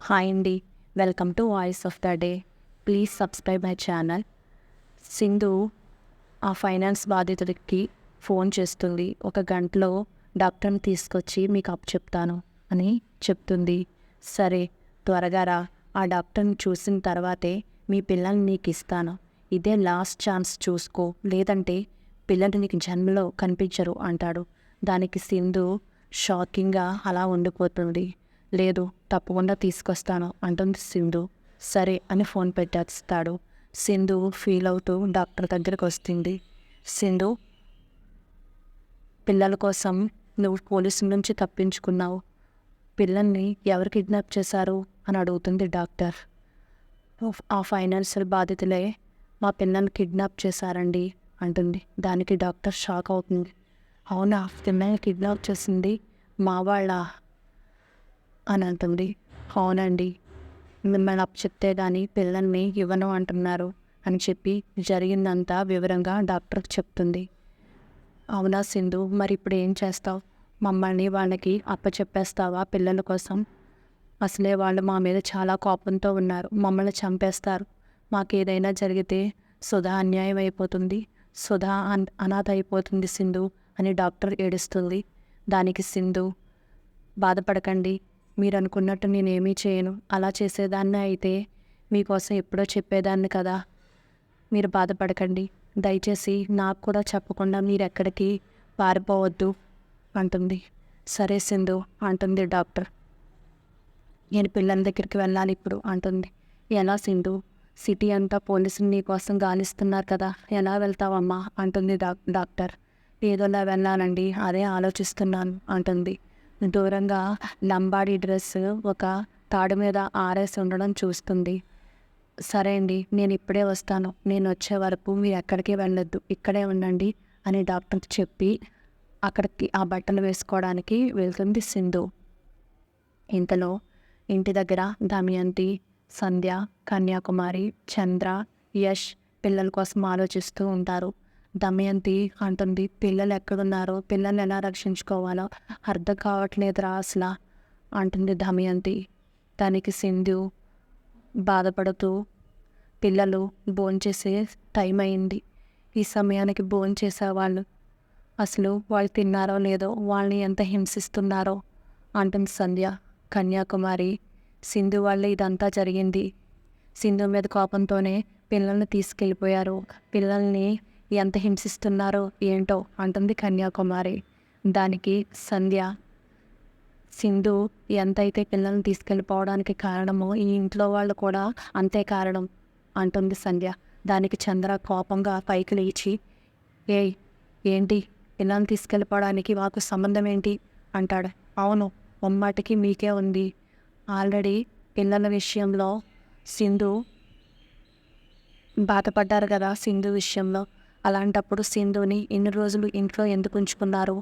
Hi అండి. Welcome to voice of the day. Please subscribe my channel. Sindhu ఆ finance బాధితుడికి phone చేస్తుంది. ఒక గంటలో డాక్టర్ని తీసుకొచ్చి మీకు అప్పచెప్తాను అని చెప్తుంది. సరే త్వరగా రా, ఆ డాక్టర్ని చూసిన తర్వాతే మీ పిల్లల్ని నీకు ఇస్తాను. ఇదే లాస్ట్ ఛాన్స్, చూసుకో, లేదంటే పిల్లలు నీకు జన్మలో కనిపించరు అంటాడు. దానికి సింధు షాకింగ్గా అలా ఉండిపోతుంది. లేదు, తప్పకుండా తీసుకొస్తాను అంటుంది సింధు. సరే అని ఫోన్ పెట్టేస్తాడు. సింధు ఫీల్ అవుతూ డాక్టర్ దగ్గరికి వస్తుంది. సింధు, పిల్లల కోసం నువ్వు పోలీసుల నుంచి తప్పించుకున్నావు. పిల్లల్ని ఎవరు కిడ్నాప్ చేశారు అని అడుగుతుంది డాక్టర్. ఆ ఫైనాన్షియల్ బాధితులే మా పిల్లల్ని కిడ్నాప్ చేశారండి అంటుంది. దానికి డాక్టర్ షాక్ అవుతుంది. అవునా, పిల్లల్ని కిడ్నాప్ చేసింది మా వాళ్ళ అని అంటుంది. అవునండి, మిమ్మల్ని అప్పచెప్తే కానీ పిల్లల్ని ఇవ్వను అంటున్నారు అని చెప్పి జరిగిందంతా వివరంగా డాక్టర్కి చెప్తుంది. అవునా సింధు, మరి ఇప్పుడు ఏం చేస్తావు? మమ్మల్ని వాళ్ళకి అప్పచెప్పేస్తావా పిల్లల కోసం? అసలే వాళ్ళు మా మీద చాలా కోపంతో ఉన్నారు, మమ్మల్ని చంపేస్తారు. మాకేదైనా జరిగితే సుధా అన్యాయం అయిపోతుంది, సుధా అనాథ అయిపోతుంది సింధు అని డాక్టర్ ఏడుస్తుంది. దానికి సింధు, బాధపడకండి, మీరు అనుకున్నట్టు నేనేమీ చేయను. అలా చేసేదాన్ని అయితే మీకోసం ఎప్పుడో చెప్పేదాన్ని కదా. మీరు బాధపడకండి, దయచేసి నాకు కూడా చెప్పకుండా మీరు ఎక్కడికి పారిపోవద్దు అంటుంది. సరే సింధు అంటుంది డాక్టర్. నేను పిల్లల దగ్గరికి వెళ్ళాలి ఇప్పుడు అంటుంది. ఎలా సింధు? సిటీ అంతా పోలీసులు నీ కోసం గాలిస్తున్నారు కదా, ఎలా వెళ్తావమ్మా అంటుంది డాక్టర్. ఏదోలా వెళ్ళాలండి, అదే ఆలోచిస్తున్నాను అంటుంది. దూరంగా లంబాడీ డ్రెస్ ఒక తాడు మీద ఆరేసి ఉండడం చూస్తుంది. సరే అండి, నేను ఇప్పుడే వస్తాను, నేను వచ్చే వరకు మీరు ఎక్కడికి వెళ్ళొద్దు, ఇక్కడే ఉండండి అని డాక్టర్కి చెప్పి అక్కడికి ఆ బట్టలు వేసుకోవడానికి వెళ్తుంది సింధు. ఇంతలో ఇంటి దగ్గర దమయంతి, సంధ్య, కన్యాకుమారి, చంద్ర, యష్ పిల్లల కోసం ఆలోచిస్తూ ఉంటారు. దమయంతి అంటుంది, పిల్లలు ఎక్కడున్నారో, పిల్లల్ని ఎలా రక్షించుకోవాలో అర్థం కావట్లేదురా అసలు అంటుంది దమయంతి. దానికి సింధు బాధపడుతూ, పిల్లలు భోంచేసే టైం అయింది, ఈ సమయానికి భోంచేసేవాళ్ళు, అసలు వాళ్ళు తిన్నారో లేదో, వాళ్ళని ఎంత హింసిస్తున్నారో అంటుంది సంధ్య. కన్యాకుమారి, సింధు వల్ల ఇదంతా జరిగింది, సింధు మీద కోపంతోనే పిల్లల్ని తీసుకెళ్ళిపోయారు, పిల్లల్ని ఎంత హింసిస్తున్నారో ఏంటో అంటుంది కన్యాకుమారి. దానికి సంధ్య, సింధు ఎంతైతే పిల్లల్ని తీసుకెళ్ళిపోవడానికి కారణమో ఈ ఇంట్లో వాళ్ళు కూడా అంతే కారణం అంటుంది సంధ్య. దానికి చంద్ర కోపంగా పైకి లేచి, ఏయ్ ఏంటి, పిల్లల్ని తీసుకెళ్ళిపోవడానికి మాకు సంబంధం ఏంటి అంటాడు. అవును, ముమ్మాటికి మీకే ఉంది. ఆల్రెడీ పిల్లల విషయంలో సింధు బాధపడ్డారు కదా, సింధు విషయంలో. అలాంటప్పుడు సింధుని ఇన్ని రోజులు ఇంట్లో ఎందుకు ఉంచుకున్నారు?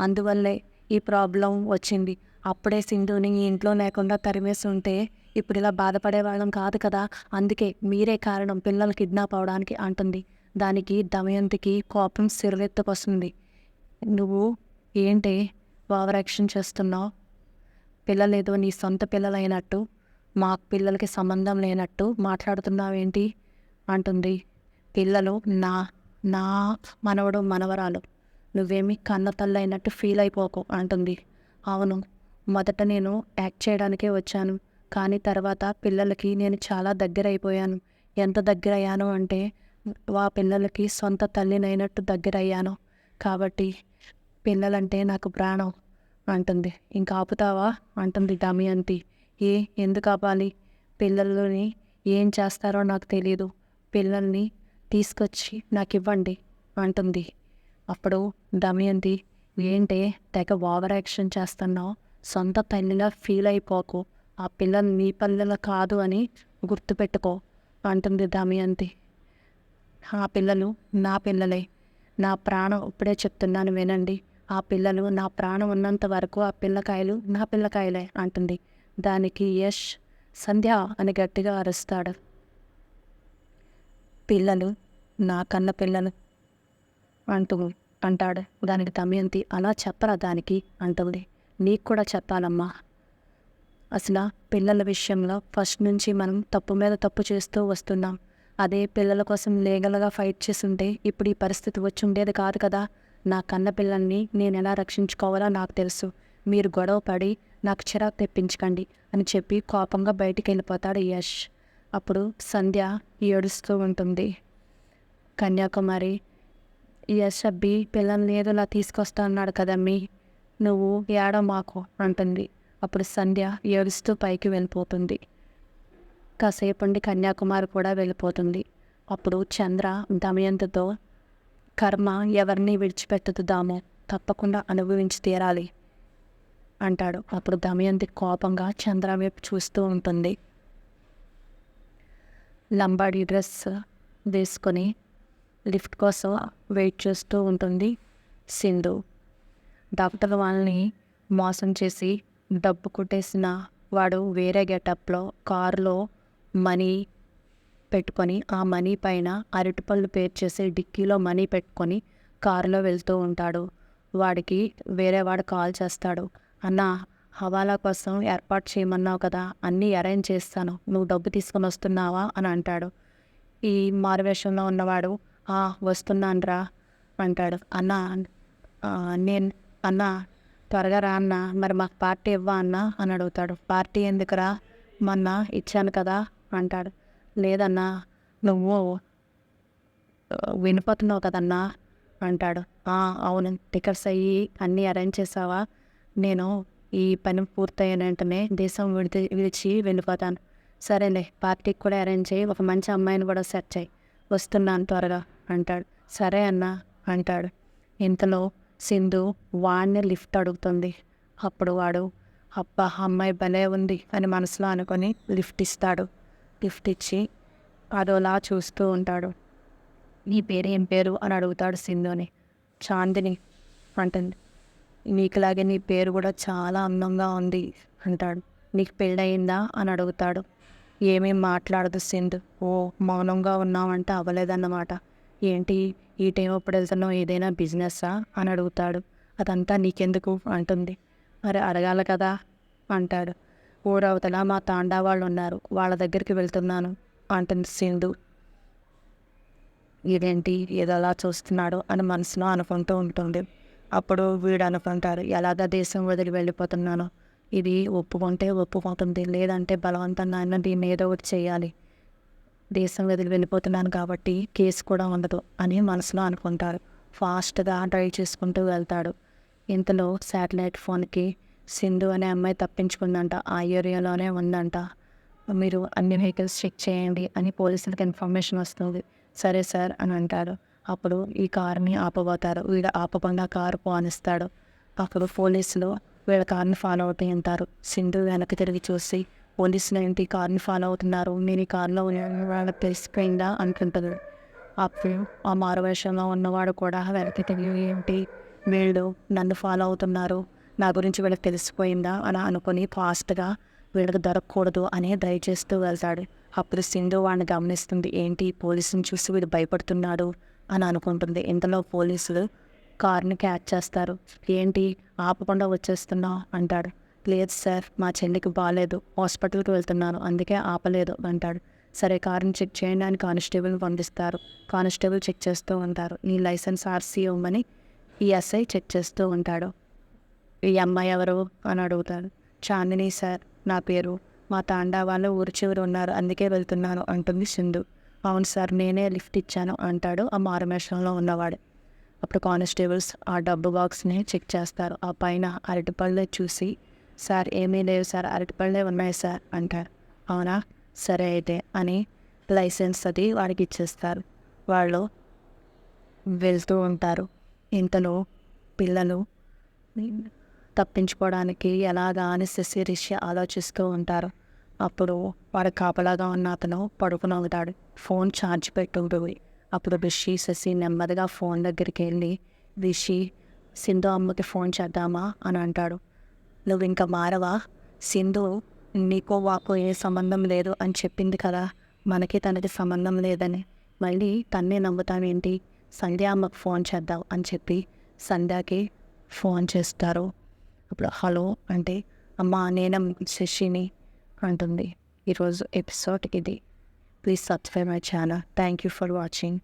అందువల్లే ఈ ప్రాబ్లం వచ్చింది. అప్పుడే సింధుని ఈ ఇంట్లో లేకుండా తరిమేసి ఉంటే ఇప్పుడు ఇలా బాధపడేవాళ్ళం కాదు కదా. అందుకే మీరే కారణం పిల్లలు కిడ్నాప్ అవడానికి అంటుంది. దానికి దమయంతికి కోపం సిరులెత్తుకొస్తుంది. నువ్వు ఏంటి ఓవర్ యాక్షన్ చేస్తున్నావు? పిల్లలేదో నీ సొంత పిల్లలైనట్టు, మా పిల్లలకి సంబంధం లేనట్టు మాట్లాడుతున్నావేంటి అంటుంది. పిల్లలు నా నా మనవడు మనవరాలు, నువ్వేమి కన్న తల్లి అయినట్టు ఫీల్ అయిపోకు అంటుంది. అవును, మొదట నేను యాక్ట్ చేయడానికే వచ్చాను, కానీ తర్వాత పిల్లలకి నేను చాలా దగ్గర అయిపోయాను. ఎంత దగ్గర అయ్యాను అంటే పిల్లలకి సొంత తల్లినైనట్టు దగ్గర అయ్యాను. కాబట్టి పిల్లలంటే నాకు ప్రాణం అంటుంది. ఇంకా ఆపుతావా అంటుంది దమయంతి. ఎందుకు ఆపాలి? పిల్లలని ఏం చేస్తారో నాకు తెలియదు, పిల్లల్ని తీసుకొచ్చి నాకు ఇవ్వండి అంటుంది. అప్పుడు దమయంతి, ఏంటే తెగ ఓవర్ యాక్షన్ చేస్తున్నావు, సొంత తల్లిలా ఫీల్ అయిపోకు, ఆ పిల్లలు నీ పిల్లలు కాదు అని గుర్తుపెట్టుకో అంటుంది దమయంతి. ఆ పిల్లలు నా పిల్లలే, నా ప్రాణం, ఇప్పుడే చెప్తున్నాను వినండి, ఆ పిల్లలు నా ప్రాణం ఉన్నంత వరకు ఆ పిల్లకాయలు నా పిల్లకాయలే అంటుంది. దానికి యష్, సంధ్య అని గట్టిగా అరుస్తాడు. పిల్లలు నా కన్న పిల్లలు అంటాడు. దానికి దమయంతి, అలా చెప్పరా దానికి అంటుంది. నీకు కూడా చెప్పాలమ్మా, అసలు పిల్లల విషయంలో ఫస్ట్ నుంచి మనం తప్పు మీద తప్పు చేస్తూ వస్తున్నాం. అదే పిల్లల కోసం లీగల్గా ఫైట్ చేస్తుంటే ఇప్పుడు ఈ పరిస్థితి వచ్చి ఉండేది కాదు కదా. నా కన్న పిల్లల్ని నేను ఎలా రక్షించుకోవాలో నాకు తెలుసు. మీరు గొడవ పడి నాకు చిరాకు తెప్పించకండి అని చెప్పి కోపంగా బయటికి వెళ్ళిపోతాడు యష్. అప్పుడు సంధ్య ఏడుస్తూ ఉంటుంది. కన్యాకుమారి, యష్ అబ్బి పిల్లల్ని ఏదోలా తీసుకొస్తా అన్నాడు కదమ్మీ, నువ్వు ఏడో మాకు అంటుంది. అప్పుడు సంధ్య ఏడుస్తూ పైకి వెళ్ళిపోతుంది. కాసేపండి కన్యాకుమారి కూడా వెళ్ళిపోతుంది. అప్పుడు చంద్ర దమయంతితో, కర్మ ఎవరిని విడిచిపెట్టదు దాము, తప్పకుండా అనుభవించి తీరాలి అంటాడు. అప్పుడు దమయంతి కోపంగా చంద్ర వైపు చూస్తూ ఉంటుంది. లంబాడీ డ్రెస్ వేసుకొని లిఫ్ట్ కోసం వెయిట్ చేస్తూ ఉంటుంది సింధు. డాక్టర్ వాళ్ళని మోసం చేసి డబ్బు కొట్టేసిన వాడు వేరే గెటప్లో కారులో మనీ పెట్టుకొని, ఆ మనీ పైన అరటిపళ్ళు పేర్చేసి డిక్కీలో మనీ పెట్టుకొని కారులో వెళ్తూ ఉంటాడు. వాడికి వేరే వాడు కాల్ చేస్తాడు. అన్న, హవాలా కోసం ఏర్పాటు చేయమన్నావు కదా, అన్నీ అరేంజ్ చేస్తాను, నువ్వు డబ్బు తీసుకొని వస్తున్నావా అని అంటాడు. ఈ మారువేషంలో ఉన్నవాడు వస్తున్నాన్రా అంటాడు. నేను అన్న త్వరగా రా అన్న, మరి మాకు పార్టీ ఇవ్వా అన్న అని అడుగుతాడు. పార్టీ ఎందుకురా, మొన్న ఇచ్చాను కదా అంటాడు. లేదన్నా, నువ్వు వినిపోతున్నావు కదన్నా అంటాడు. అవును, టికెట్స్ అయ్యి అన్నీ అరేంజ్ చేసావా? నేను ఈ పని పూర్తయిన వెంటనే దేశం విడిచి వెళ్ళిపోతాను. సరేలే, పార్టీకి కూడా అరేంజ్ చేయి, ఒక మంచి అమ్మాయిని కూడా సెట్ చేయి, వస్తున్నాను త్వరగా అంటాడు. సరే అన్న అంటాడు. ఇంతలో సింధు వాడిని లిఫ్ట్ అడుగుతుంది. అప్పుడు వాడు, అబ్బా అమ్మాయి భలే ఉంది అని మనసులో అనుకొని లిఫ్ట్ ఇస్తాడు. లిఫ్ట్ ఇచ్చి అదోలా చూస్తూ ఉంటాడు. నీ పేరు ఏం పేరు అని అడుగుతాడు సింధుని. చాందిని అంటుంది. నీకులాగే నీ పేరు కూడా చాలా అందంగా ఉంది అంటాడు. నీకు పెళ్ళయిందా అని అడుగుతాడు. ఏమేం మాట్లాడదు సింధు. మౌనంగా ఉన్నావంటే అవ్వలేదన్నమాట. ఏంటి ఈ టైం ఎప్పుడు వెళ్తున్నావు, ఏదైనా బిజినెస్సా అని అడుగుతాడు. అదంతా నీకెందుకు అంటుంది. మరి అడగాలి కదా అంటాడు. ఊరవతల మా తాండా వాళ్ళు ఉన్నారు, వాళ్ళ దగ్గరికి వెళ్తున్నాను అంటుంది సింధు. ఇదేంటి ఏదో అలా చూస్తున్నాడు అని మనసులో అనుకుంటూ ఉంటుంది. అప్పుడు వీడు అనుకుంటారు, ఎలాగా దేశం వదిలి వెళ్ళిపోతున్నాను, ఇది ఒప్పుకుంటే ఒప్పుకుంటుంది, లేదంటే బలవంతంగా అయినా దీన్ని ఏదో ఒకటి చేయాలి, దేశం వదిలి వెళ్ళిపోతున్నాను కాబట్టి కేసు కూడా ఉండదు అని మనసులో అనుకుంటారు. ఫాస్ట్గా డ్రైవ్ చేసుకుంటూ వెళ్తాడు. ఇంతలో శాటిలైట్ ఫోన్కి సింధు అనే అమ్మాయి తప్పించుకుందంట, ఆ ఏరియాలోనే ఉందంట, మీరు అన్ని వెహికల్స్ చెక్ చేయండి అని పోలీసులకు ఇన్ఫర్మేషన్ వస్తుంది. సరే సార్ అని అంటారు. అప్పుడు ఈ కార్ని ఆపబోతారు. వీడు ఆపకుండా కారు పోనిస్తాడు. అప్పుడు పోలీసులు వీళ్ళ కార్ని ఫాలో అవుతూ ఉంటారు. సింధు వెనక్కి తిరిగి చూసి, పోలీసులు ఏంటి కార్ని ఫాలో అవుతున్నారు, నేను ఈ కార్లో వాళ్ళకి తెలిసిపోయిందా అనుకుంటుంది. అప్పుడు ఆ మారువేషంలో ఉన్నవాడు కూడా వెనక్కి తిరిగి, ఏంటి వీళ్ళు నన్ను ఫాలో అవుతున్నారు, నా గురించి వీళ్ళకి తెలిసిపోయిందా అని అనుకుని ఫాస్ట్గా వీళ్ళకి దొరకకూడదు అని డ్రైవ్ చేస్తూ వెళ్తాడు. అప్పుడు సింధు వాడిని గమనిస్తుంది. ఏంటి పోలీసుని చూసి వీడు భయపడుతున్నాడు అని అనుకుంటుంది. ఇంతలో పోలీసులు కార్ని క్యాచ్ చేస్తారు. ఏంటి ఆపకుండా వచ్చేస్తున్నావు అంటాడు. లేదు సార్, మా చెల్లికి బాగాలేదు, హాస్పిటల్కి వెళ్తున్నాను, అందుకే ఆపలేదు అంటాడు. సరే కార్ని చెక్ చేయండి అని కానిస్టేబుల్ని పంపిస్తారు. కానిస్టేబుల్ చెక్ చేస్తూ ఉంటారు. నీ లైసెన్స్ ఆర్సీ ఇవ్వమని ఈ ఎస్ఐ చెక్ చేస్తూ ఉంటాడు. ఈ అమ్మాయి ఎవరు అని అడుగుతాడు. చాందిని సార్ నా పేరు, మా తాండా వాళ్ళు ఊరి చివరి ఉన్నారు, అందుకే వెళ్తున్నాను అంటుంది సింధు. అవును సార్, నేనే లిఫ్ట్ ఇచ్చాను అంటాడు ఆ మారుమేషంలో ఉన్నవాడు. అప్పుడు కానిస్టేబుల్స్ ఆ డబ్బు బాక్స్ని చెక్ చేస్తారు. ఆ పైన అరటిపళ్ళే చూసి, సార్ ఏమీ లేవు సార్, అరటిపళ్ళే ఉన్నాయి సార్ అంటారు. అవునా, సరే అయితే అని లైసెన్స్ అది వాడికి ఇచ్చేస్తారు. వాళ్ళు వెళ్తూ ఉంటారు. ఇంతలో పిల్లలు తప్పించుకోవడానికి ఎలాగా అని శశి రిషి ఆలోచిస్తూ ఉంటారు. అప్పుడు వాడు కాపలాగా ఉన్న అతను పడుకుని అవుతాడు. ఫోన్ ఛార్జ్ పెట్టుంటుంది. అప్పుడు రిషి శశి నెమ్మదిగా ఫోన్ దగ్గరికి వెళ్ళి, రిషి సింధు అమ్మకి ఫోన్ చేద్దామా అని అంటాడు. నువ్వు ఇంకా మారవా, సింధు నీకో వాకో ఏ సంబంధం లేదు అని చెప్పింది కదా, మనకి తనకి సంబంధం లేదని, మళ్ళీ తన్నే నమ్ముతావేంటి, సంధ్య అమ్మకు ఫోన్ చేద్దాం అని చెప్పి సంధ్యకి ఫోన్ చేస్తారు. అప్పుడు హలో అంటే, అమ్మా నేను శశిని అంటుంది. ఈరోజు ఎపిసోడ్ ఇది. Please subscribe my channel. Thank you for watching.